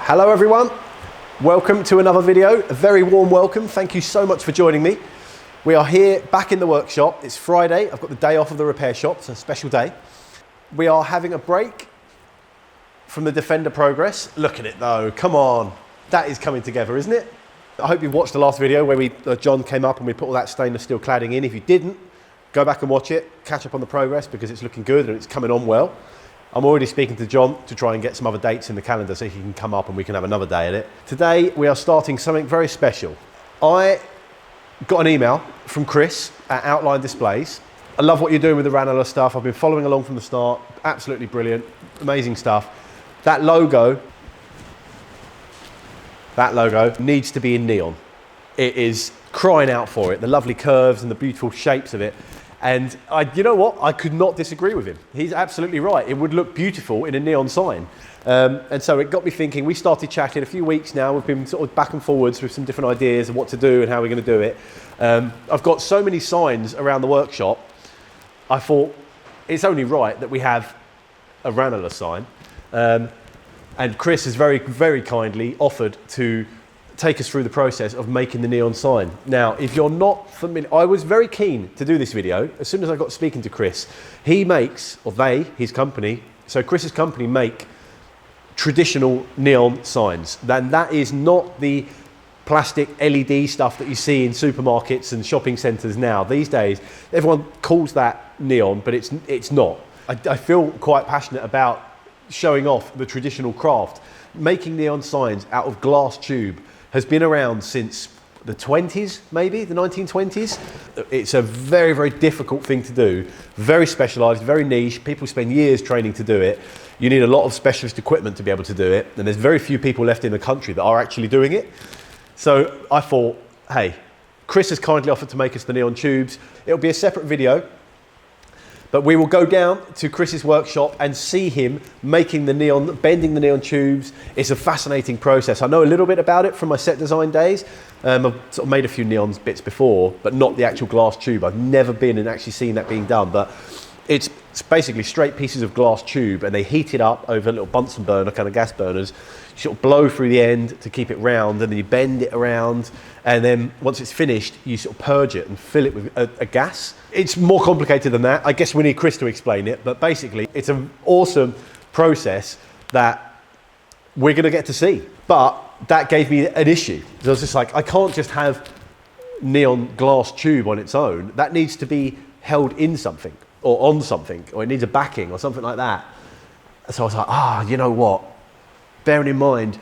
Hello everyone, welcome to another video. A very warm welcome, thank you so much for joining me. We are here back in the workshop. It's Friday, I've got the day off of the repair shop, it's a special day. We are having a break from the Defender progress. Look at it though, come on. That is coming together, isn't it? I hope you watched the last video where John came up and we put all that stainless steel cladding in. If you didn't, go back and watch it, catch up on the progress because it's looking good and it's coming on well. I'm already speaking to John to try and get some other dates in the calendar so he can come up and we can have another day at it. Today, we are starting something very special. I got an email from Chris at Outline Displays. I love what you're doing with the Ranelagh stuff. I've been following along from the start. Absolutely brilliant, amazing stuff. That logo needs to be in neon. It is crying out for it, the lovely curves and the beautiful shapes of it. And you know what? I could not disagree with him. He's absolutely right. It would look beautiful in a neon sign. And so it got me thinking. We started chatting a few weeks now. We've been sort of back and forwards with some different ideas of what to do and how we're going to do it. I've got so many signs around the workshop. I thought it's only right that we have a Ranelagh sign. And Chris has very, very kindly offered to take us through the process of making the neon sign. Now, if you're not familiar, I was very keen to do this video. As soon as I got speaking to Chris, he makes, or they, his company, so Chris's company make traditional neon signs. Then that is not the plastic LED stuff that you see in supermarkets and shopping centres now. These days, everyone calls that neon, but it's not. I feel quite passionate about showing off the traditional craft. Making neon signs out of glass tube has been around since the 20s, maybe, the 1920s. It's a very, very difficult thing to do, very specialised, very niche. People spend years training to do it. You need a lot of specialist equipment to be able to do it, and there's very few people left in the country that are actually doing it. So I thought, hey, Chris has kindly offered to make us the neon tubes. It'll be a separate video, but we will go down to Chris's workshop and see him making the neon, bending the neon tubes. It's a fascinating process. I know a little bit about it from my set design days. I've sort of made a few neon bits before, but not the actual glass tube. I've never been and actually seen that being done, but it's basically straight pieces of glass tube and they heat it up over little Bunsen burner, kind of gas burners. You sort of blow through the end to keep it round and then you bend it around. And then once it's finished, you sort of purge it and fill it with a gas. It's more complicated than that. I guess we need Chris to explain it, but basically it's an awesome process that we're gonna get to see. But that gave me an issue. So I was just like, I can't just have neon glass tube on its own. That needs to be held in something or on something, or it needs a backing or something like that. So I was like, you know what? Bearing in mind,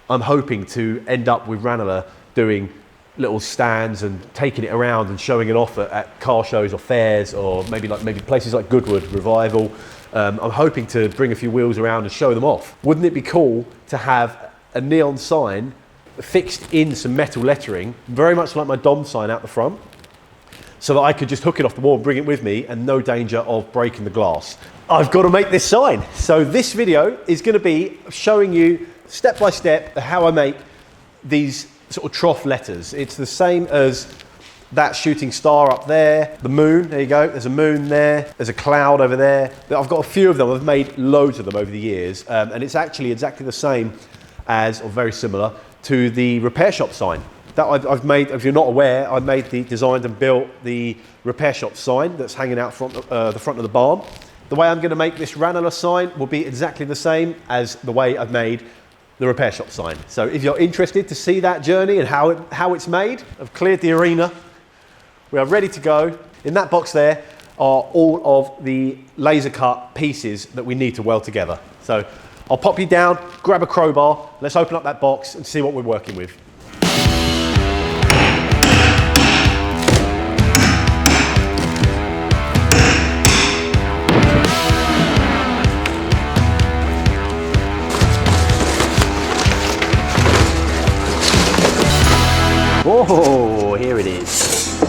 I'm hoping to end up with Ranelagh doing little stands and taking it around and showing it off at car shows or fairs or maybe places like Goodwood, Revival. I'm hoping to bring a few wheels around and show them off. Wouldn't it be cool to have a neon sign fixed in some metal lettering, very much like my Dom sign out the front, so that I could just hook it off the wall and bring it with me and no danger of breaking the glass. I've got to make this sign. So this video is going to be showing you step by step how I make these sort of trough letters. It's the same as that shooting star up there, the moon, there you go, there's a moon there, there's a cloud over there. I've got a few of them, I've made loads of them over the years, and it's actually exactly the same as, or very similar, to the repair shop sign. That I've made, if you're not aware, I designed and built the repair shop sign that's hanging out the front of the barn. The way I'm going to make this Ranelagh sign will be exactly the same as the way I've made the repair shop sign. So if you're interested to see that journey and how it's made, I've cleared the arena. We are ready to go. In that box there are all of the laser cut pieces that we need to weld together. So I'll pop you down, grab a crowbar, let's open up that box and see what we're working with. Oh, here it is.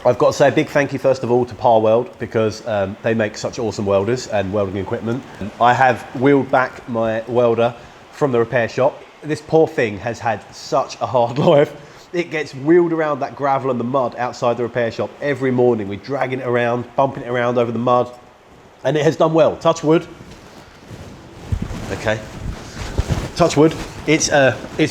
I've got to say a big thank you first of all to Par Weld because they make such awesome welders and welding equipment. I have wheeled back my welder from the repair shop. This poor thing has had such a hard life. It gets wheeled around that gravel and the mud outside the repair shop every morning. We're dragging it around, bumping it around over the mud. And it has done well, touch wood. Okay, touch wood. It's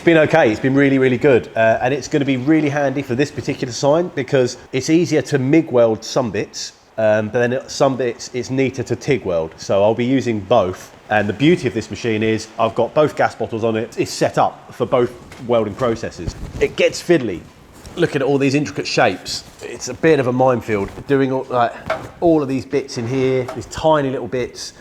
been okay, it's been really, really good. And it's gonna be really handy for this particular sign because it's easier to MIG weld some bits, but then some bits it's neater to TIG weld. So I'll be using both. And the beauty of this machine is I've got both gas bottles on it. It's set up for both welding processes. It gets fiddly. Looking at all these intricate shapes, it's a bit of a minefield. Doing all of these bits in here, these tiny little bits,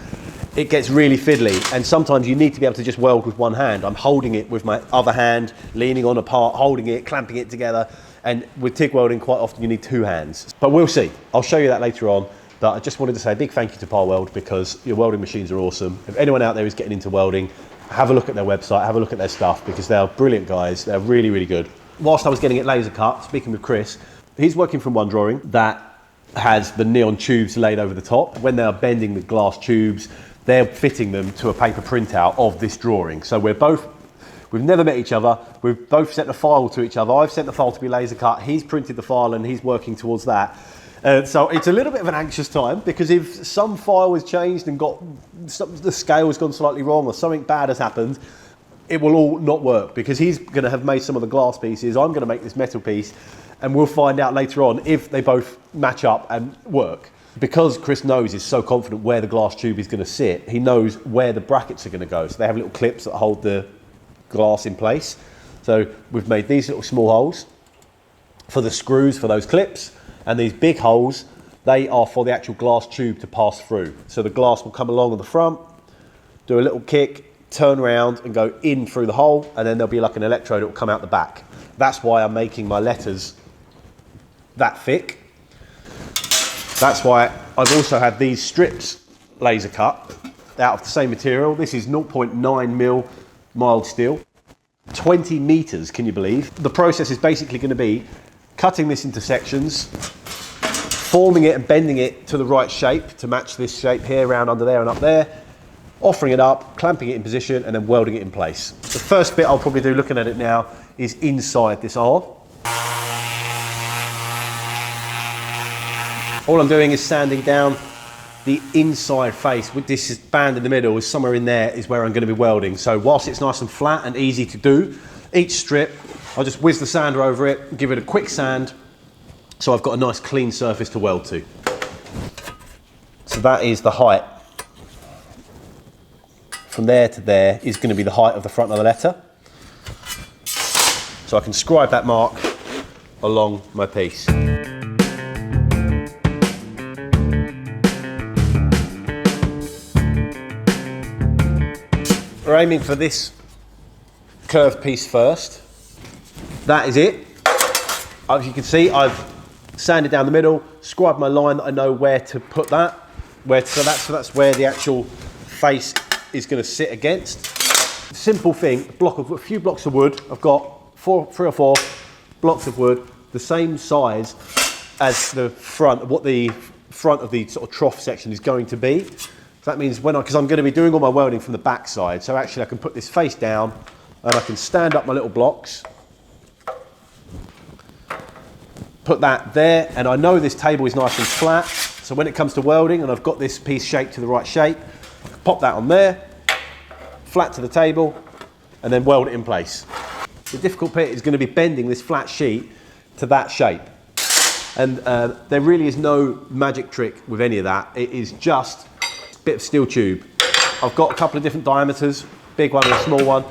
it gets really fiddly. And sometimes you need to be able to just weld with one hand. I'm holding it with my other hand, leaning on a part, holding it, clamping it together. And with TIG welding, quite often you need two hands. But we'll see. I'll show you that later on. But I just wanted to say a big thank you to Parweld because your welding machines are awesome. If anyone out there is getting into welding, have a look at their website, have a look at their stuff because they're brilliant guys. They're really, really good. Whilst I was getting it laser cut, speaking with Chris, he's working from one drawing that has the neon tubes laid over the top. When they're bending the glass tubes, they're fitting them to a paper printout of this drawing. So we've never met each other. We've both sent a file to each other. I've sent the file to be laser cut. He's printed the file and he's working towards that. So it's a little bit of an anxious time because if some file has changed and the scale has gone slightly wrong or something bad has happened, it will all not work because he's going to have made some of the glass pieces. I'm going to make this metal piece and we'll find out later on if they both match up and work. Because Chris knows, he's so confident where the glass tube is going to sit, he knows where the brackets are going to go. So they have little clips that hold the glass in place. So we've made these little small holes for the screws for those clips. And these big holes, they are for the actual glass tube to pass through. So the glass will come along on the front, do a little kick, turn around and go in through the hole, and then there'll be like an electrode that will come out the back. That's why I'm making my letters that thick. That's why I've also had these strips laser cut out of the same material. This is 0.9 mil mild steel, 20 meters, can you believe? The process is basically going to be cutting this into sections, forming it and bending it to the right shape to match this shape here, around under there and up there, offering it up, clamping it in position and then welding it in place. The first bit I'll probably do, looking at it now, is inside this arm. All I'm doing is sanding down the inside face. With this band in the middle, is somewhere in there is where I'm going to be welding. So whilst it's nice and flat and easy to do, each strip I'll just whiz the sander over it, give it a quick sand, so I've got a nice clean surface to weld to. So that is the height. From there to there is going to be the height of the front of the letter. So I can scribe that mark along my piece. We're aiming for this curved piece first. That is it. As you can see, I've sanded down the middle, scribed my line that I know where to put that. So that's where the actual face is going to sit against. Simple thing, a few blocks of wood. I've got 3 or 4 blocks of wood, the same size as the front, what the front of the sort of trough section is going to be. So that means because I'm going to be doing all my welding from the back side, so actually I can put this face down and I can stand up my little blocks, put that there, and I know this table is nice and flat, so when it comes to welding and I've got this piece shaped to the right shape, pop that on there, flat to the table, and then weld it in place. The difficult bit is going to be bending this flat sheet to that shape. And there really is no magic trick with any of that. It is just a bit of steel tube. I've got a couple of different diameters, big one and a small one.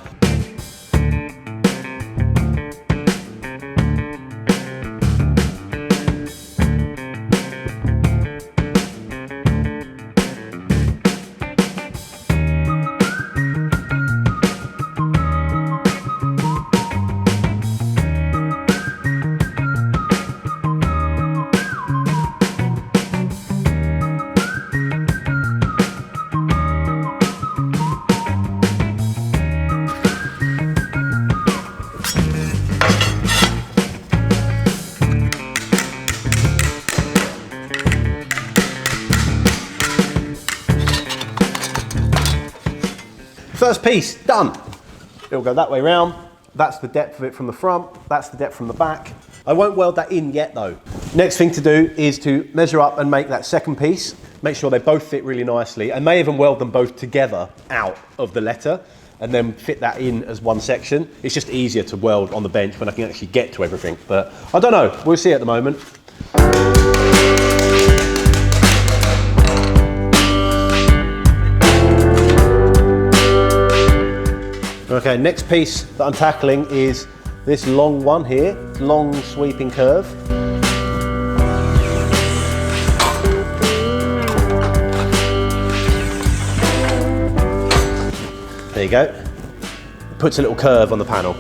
First piece, done. It'll go that way round. That's the depth of it from the front. That's the depth from the back. I won't weld that in yet though. Next thing to do is to measure up and make that second piece. make sure they both fit really nicely. I may even weld them both together out of the letter and then fit that in as one section. It's just easier to weld on the bench when I can actually get to everything. But I don't know, we'll see at the moment. Okay, next piece that I'm tackling is this long one here, long sweeping curve. There you go. It puts a little curve on the panel.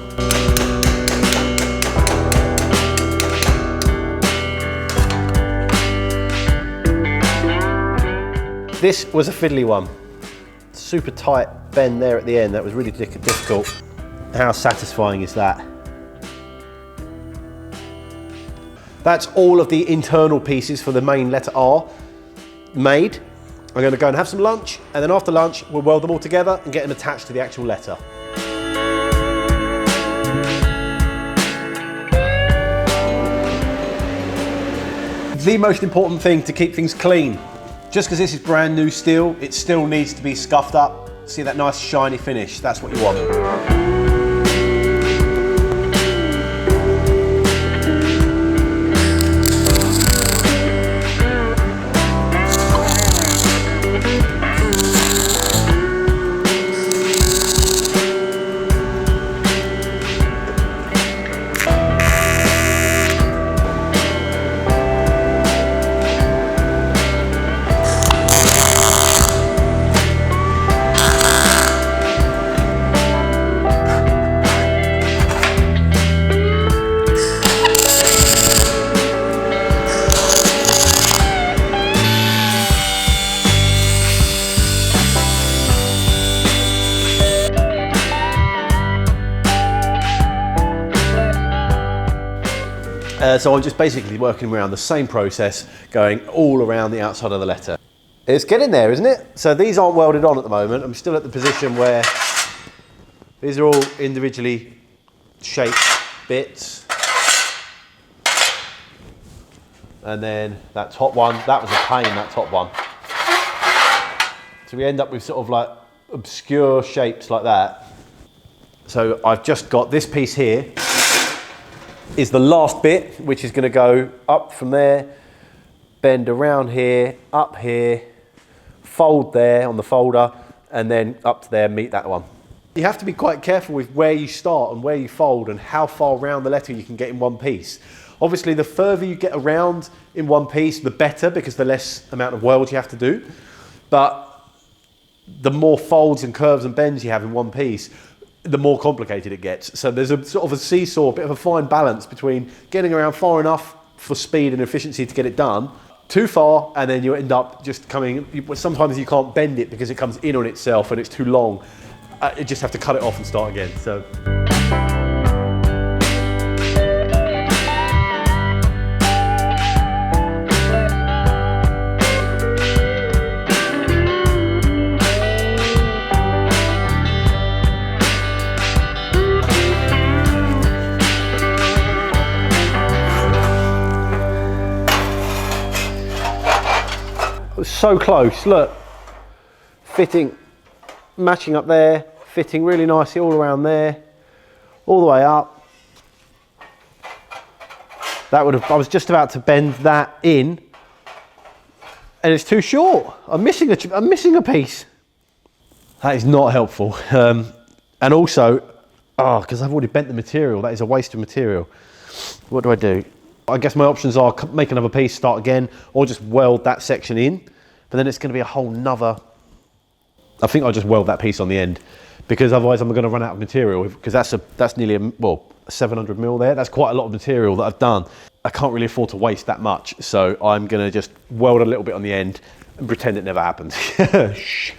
This was a fiddly one. Super tight bend there at the end. That was really difficult. How satisfying is that? That's all of the internal pieces for the main letter R made. I'm going to go and have some lunch, and then after lunch we'll weld them all together and get them attached to the actual letter. The most important thing to keep things clean. Just because this is brand new steel, it still needs to be scuffed up. See that nice shiny finish, that's what you want. So I'm just basically working around the same process, going all around the outside of the letter. It's getting there, isn't it? So these aren't welded on at the moment. I'm still at the position where these are all individually shaped bits. And then that top one, that was a pain, that top one. So we end up with sort of like obscure shapes like that. So I've just got this piece here is the last bit, which is going to go up from there, bend around here, up here, fold there on the folder, and then up to there, meet that one. You have to be quite careful with where you start and where you fold and how far around the letter you can get in one piece. Obviously, the further you get around in one piece, the better, because the less amount of weld you have to do. But the more folds and curves and bends you have in one piece, the more complicated it gets. So there's a sort of a seesaw, a bit of a fine balance between getting around far enough for speed and efficiency to get it done, too far, and then you end up just coming, sometimes you can't bend it because it comes in on itself and it's too long. You just have to cut it off and start again. So. So close, look, fitting, matching up there, fitting really nicely all around there, all the way up. That would have, I was just about to bend that in, and it's too short. I'm missing a piece. That is not helpful. And also, because I've already bent the material, that is a waste of material. What do I do? I guess my options are make another piece, start again, or just weld that section in. But then it's going to be a whole nother. I think I'll just weld that piece on the end, because otherwise I'm going to run out of material, because that's nearly a 700 mil there. That's quite a lot of material that I've done. I can't really afford to waste that much. So I'm going to just weld a little bit on the end and pretend it never happened. Shh.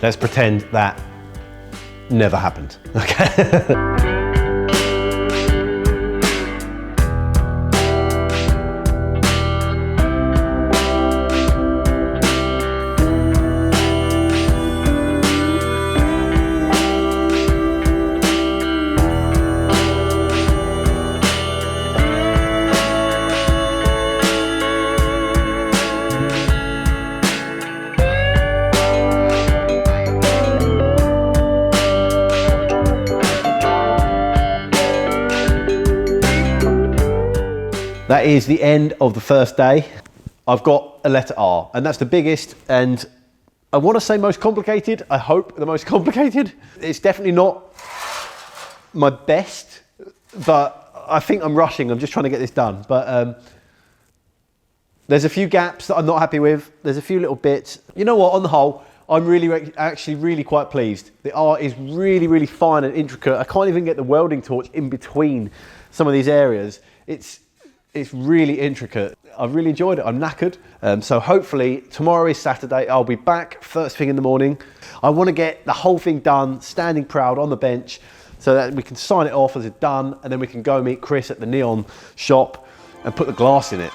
Let's pretend that never happened, okay? That is the end of the first day. I've got a letter R, and that's the biggest, and I want to say most complicated. I hope the most complicated. It's definitely not my best, but I think I'm rushing. I'm just trying to get this done. But there's a few gaps that I'm not happy with. There's a few little bits. You know what, on the whole, I'm actually really quite pleased. The R is really, really fine and intricate. I can't even get the welding torch in between some of these areas. It's really intricate. I've really enjoyed it. I'm knackered. So hopefully tomorrow is Saturday. I'll be back first thing in the morning. I want to get the whole thing done, standing proud on the bench, so that we can sign it off as it's done, and then we can go meet Chris at the neon shop and put the glass in it.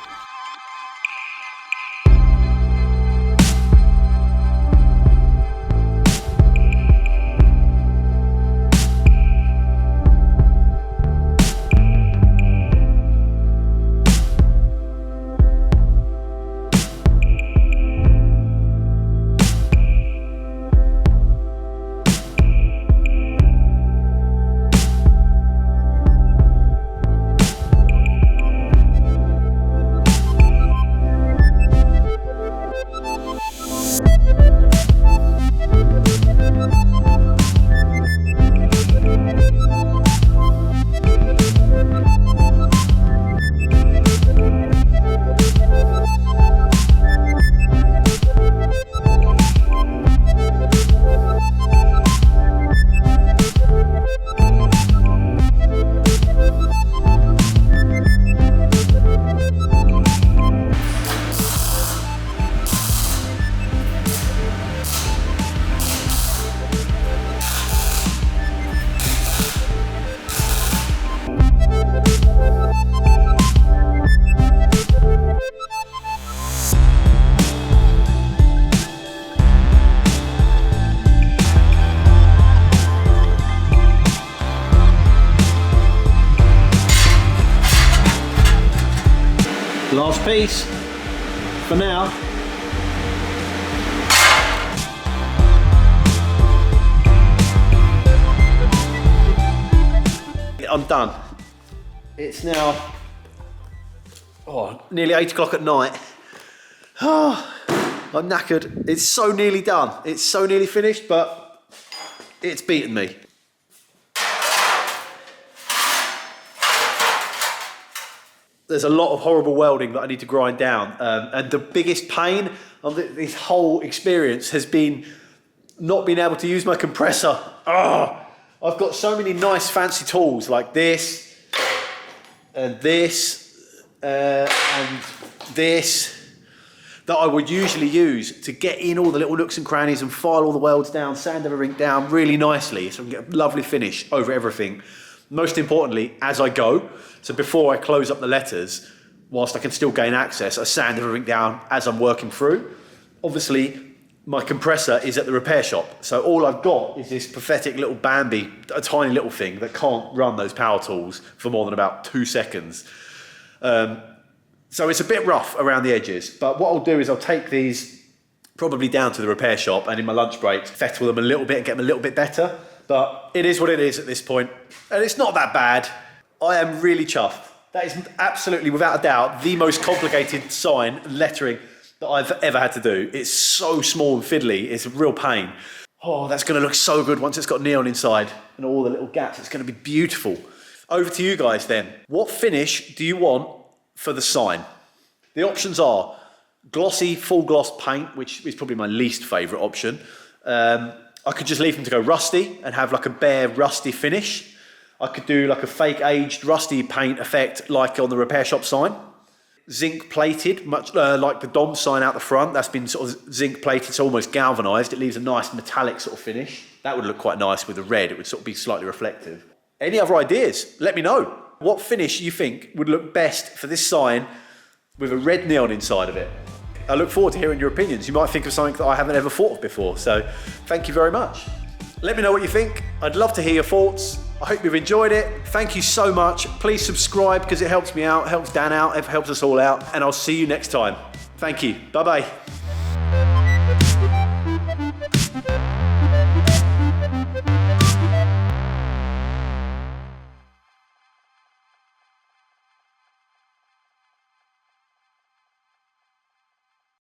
Last piece for now. I'm done. It's now nearly 8 o'clock at night. I'm knackered. It's so nearly done. It's so nearly finished, but it's beaten me. There's a lot of horrible welding that I need to grind down. And the biggest pain of this whole experience has been not being able to use my compressor. I've got so many nice fancy tools like this, and this, and this, that I would usually use to get in all the little nooks and crannies and file all the welds down, sand everything down really nicely so I can get a lovely finish over everything. Most importantly, as I go, so before I close up the letters, whilst I can still gain access, I sand everything down as I'm working through. Obviously, my compressor is at the repair shop, so all I've got is this pathetic little Bambi, a tiny little thing that can't run those power tools for more than about 2 seconds. So it's a bit rough around the edges, but what I'll do is I'll take these probably down to the repair shop and in my lunch break, fettle them a little bit and get them a little bit better. But it is what it is at this point, and it's not that bad. I am really chuffed. That is absolutely, without a doubt, the most complicated sign lettering that I've ever had to do. It's so small and fiddly, it's a real pain. Oh, that's gonna look so good once it's got neon inside and all the little gaps. It's gonna be beautiful. Over to you guys then. What finish do you want for the sign? The options are glossy, full gloss paint, which is probably my least favorite option. I could just leave them to go rusty and have like a bare rusty finish. I could do like a fake aged rusty paint effect like on the repair shop sign. zinc plated, much like the Dom sign out the front. That's been sort of zinc plated, so almost galvanized. It leaves a nice metallic sort of finish. That would look quite nice with the red. It would sort of be slightly reflective. Any other ideas? Let me know. What finish you think would look best for this sign with a red neon inside of it? I look forward to hearing your opinions. You might think of something that I haven't ever thought of before. So thank you very much. Let me know what you think. I'd love to hear your thoughts. I hope you've enjoyed it. Thank you so much. Please subscribe because it helps me out, helps Dan out, it helps us all out. And I'll see you next time. Thank you. Bye-bye.